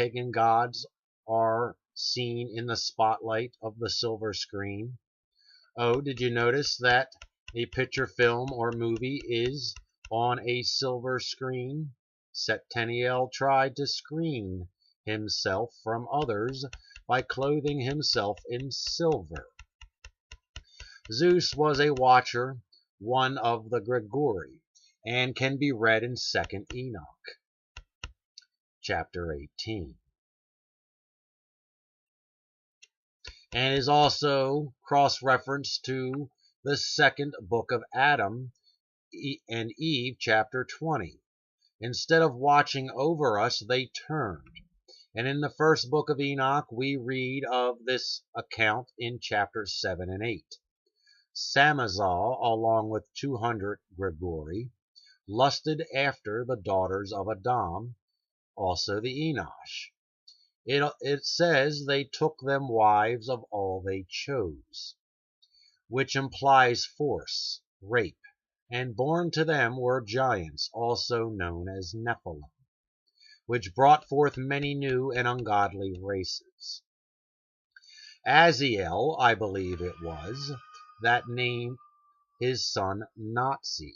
pagan gods are seen in the spotlight of the silver screen. Oh, did you notice that a picture film or movie is on a silver screen? Settenniel tried to screen himself from others by clothing himself in silver. Zeus was a watcher, one of the Grigori, and can be read in 2nd Enoch, chapter 18. And is also cross-referenced to the 2nd book of Adam and Eve, chapter 20. Instead of watching over us, they turned. And in the 1st book of Enoch, we read of this account in chapters 7 and 8. Samazal, along with 200 Grigori, lusted after the daughters of Adam, also the Enosh. It says they took them wives of all they chose, which implies force, rape, and born to them were giants, also known as Nephilim, which brought forth many new and ungodly races. Aziel, I believe it was, that named his son Nazi,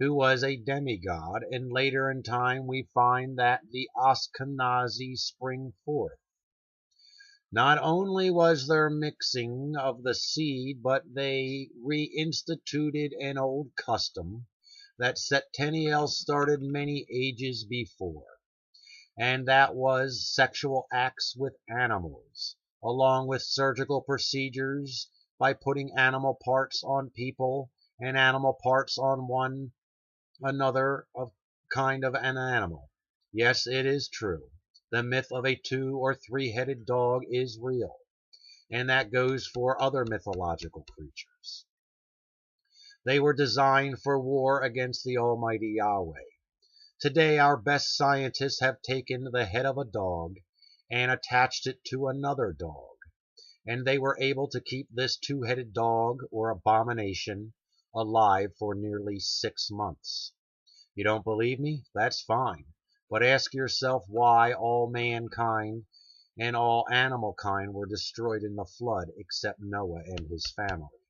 who was a demigod, and later in time we find that the Ashkenazi spring forth. Not only was there mixing of the seed, but they reinstituted an old custom that Settenniel started many ages before, and that was sexual acts with animals, along with surgical procedures by putting animal parts on people and animal parts on one another of kind of an animal. Yes, it is true. The myth of a 2 or 3-headed dog is real, and that goes for other mythological creatures. They were designed for war against the Almighty Yahweh. Today, our best scientists have taken the head of a dog and attached it to another dog, and they were able to keep this 2-headed dog or abomination alive for nearly 6 months. You don't believe me? That's fine. But ask yourself why all mankind and all animal kind were destroyed in the flood except Noah and his family.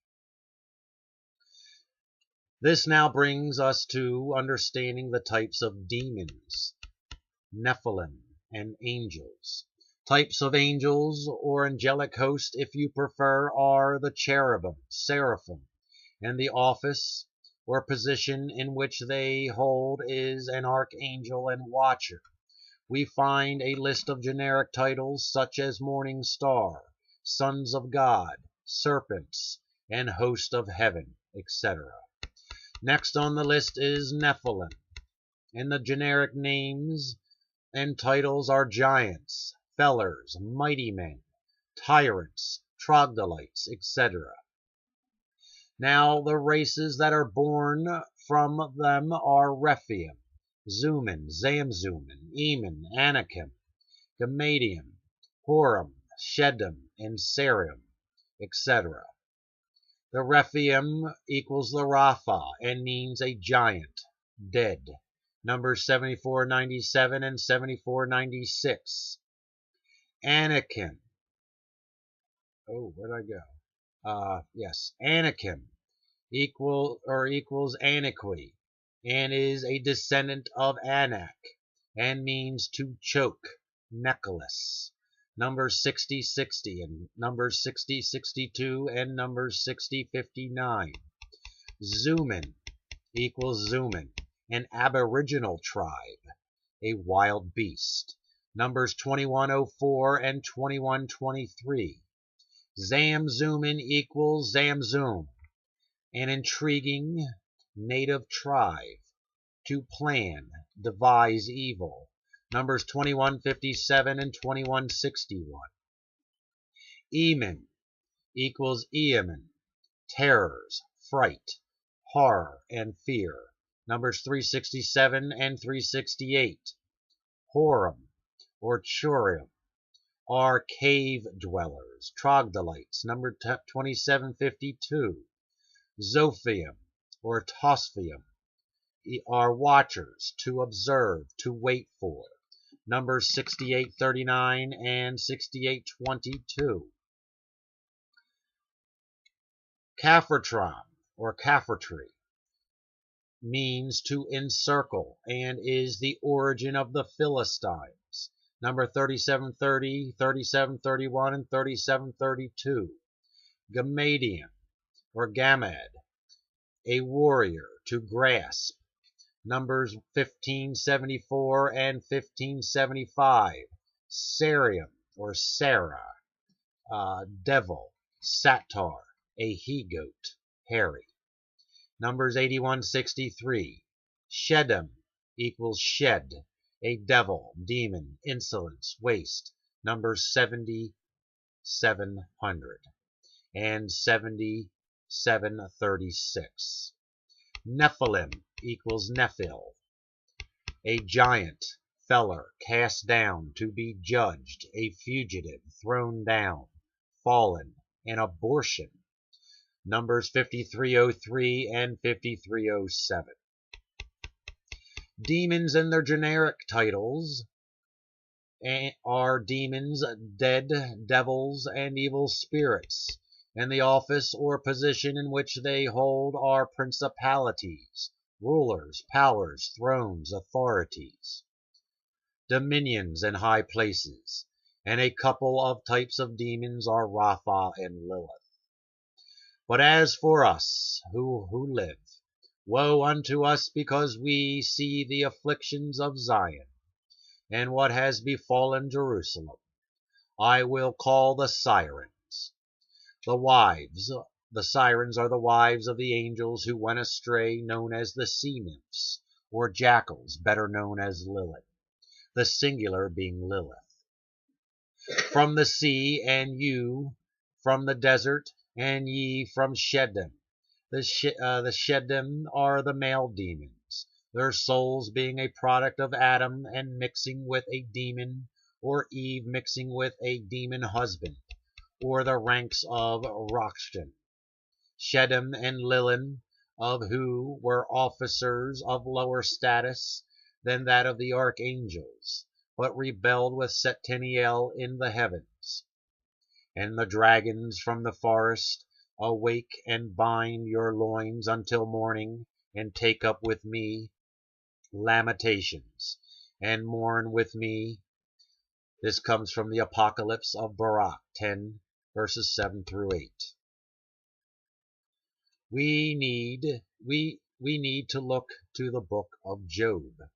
This now brings us to understanding the types of demons, Nephilim, and angels. Types of angels, or angelic host if you prefer, are the cherubim, seraphim, and the office or position in which they hold is an archangel and watcher. We find a list of generic titles such as morning star, sons of God, serpents, and host of heaven, etc. Next on the list is Nephilim, and the generic names and titles are giants, fellers, mighty men, tyrants, troglodytes, etc. Now, the races that are born from them are Rephaim, Zumin, Zamzumin, Eman, Anakim, Gamadium, Horam, Shedem, and Sarim, etc. The Rephaim equals the Rapha and means a giant, dead. Numbers 7497 and 7496. Anakim. Oh, where'd I go? Yes, Anakim equals Anakwi, and is a descendant of Anak, and means to choke, necklace. Numbers 6060 and numbers 6062 and numbers 6059. Zumin equals Zumin, an aboriginal tribe, a wild beast. Numbers 2104 and 2123. Zamzumin equals Zamzum, an intriguing native tribe, to plan, devise evil. Numbers 2157 and 2161. Eman equals Eaman, terrors, fright, horror, and fear. Numbers 367 and 368. Horam, or Churim, are cave dwellers, troglodytes, number 2752. Zophium, or Tosphium, are watchers, to observe, to wait for. Numbers 68:39 and 68:22. Caphatron, or Caphatry, means to encircle and is the origin of the Philistines. Number 37:30, 37:31, and 37:32. Gamadian, or Gamad, a warrior, to grasp. Numbers 15:74 and 15:75. Sarium, or Sarah, devil. Satar, a he-goat, hairy. Numbers 81:63. Shedem equals shed, a devil, demon, insolence, waste. Numbers 7,700 and 77:36. Nephilim equals Nephil, a giant, feller, cast down, to be judged, a fugitive, thrown down, fallen, an abortion. Numbers 53:03 and 53:07. Demons and their generic titles are demons, dead, devils, and evil spirits, and the office or position in which they hold are principalities, rulers, powers, thrones, authorities, dominions, and high places, and a couple of types of demons are Rapha and Lilith. But as for us who live, woe unto us, because we see the afflictions of Zion, and what has befallen Jerusalem. I will call the sirens. The sirens are the wives of the angels who went astray, known as the sea nymphs, or jackals, better known as Lilith, the singular being Lilith. From the sea, and you from the desert, and ye from Shedem. The Shedem are the male demons, their souls being a product of Adam and mixing with a demon, or Eve mixing with a demon husband, or the ranks of Rokshan. Shedem and Lilin, of who were officers of lower status than that of the archangels, but rebelled with Setaniel in the heavens. And the dragons from the forest, awake and bind your loins until morning, and take up with me lamentations, and mourn with me. This comes from the Apocalypse of Barak 10, verses 7 through 8. We need to look to the book of Job,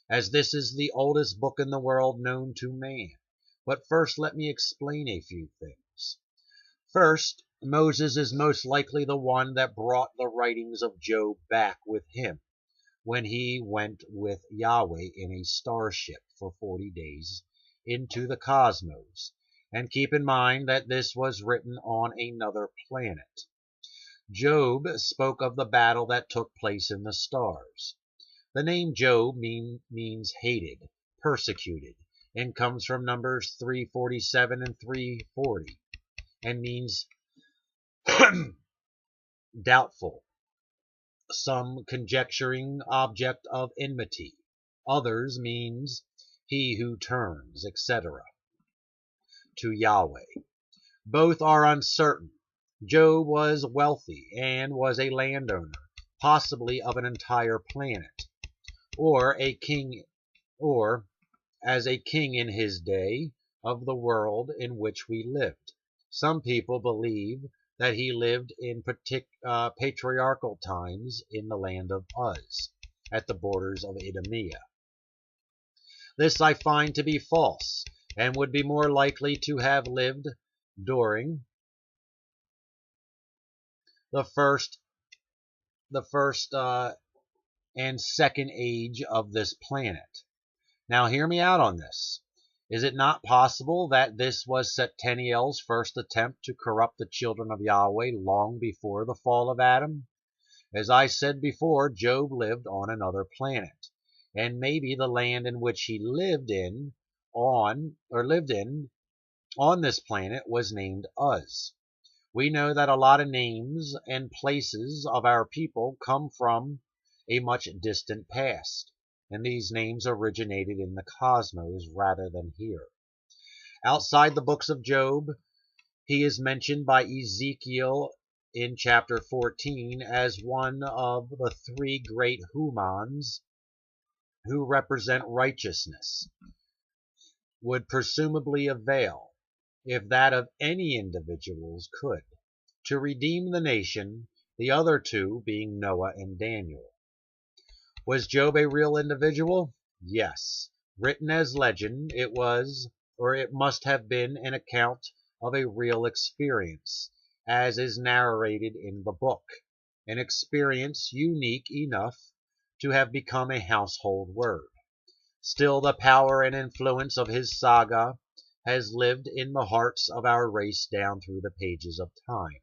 as this is the oldest book in the world known to man. But first let me explain a few things. First, Moses is most likely the one that brought the writings of Job back with him when he went with Yahweh in a starship for 40 days into the cosmos. And keep in mind that this was written on another planet. Job spoke of the battle that took place in the stars. The name Job means hated, persecuted, and comes from Numbers 3:47 and 3:40, and means doubtful, some conjecturing object of enmity, others means he who turns, etc., to Yahweh. Both are uncertain. Job was wealthy and was a landowner, possibly of an entire planet, or a king, or as a king in his day of the world in which we lived. Some people believe that he lived in patriarchal times in the land of Uz, at the borders of Idumea. This I find to be false, and would be more likely to have lived during the first and second age of this planet. Now hear me out on this. Is it not possible that this was Setaniel's first attempt to corrupt the children of Yahweh long before the fall of Adam? As I said before, Job lived on another planet, and maybe the land in which he lived on this planet was named Uz. We know that a lot of names and places of our people come from a much distant past, and these names originated in the cosmos rather than here. Outside the books of Job, he is mentioned by Ezekiel in chapter 14 as one of the three great humans who represent righteousness, would presumably avail, if that of any individuals could, to redeem the nation, the other two being Noah and Daniel. Was Job a real individual? Yes. Written as legend, it was, or it must have been, an account of a real experience, as is narrated in the book, an experience unique enough to have become a household word. Still, the power and influence of his saga has lived in the hearts of our race down through the pages of time.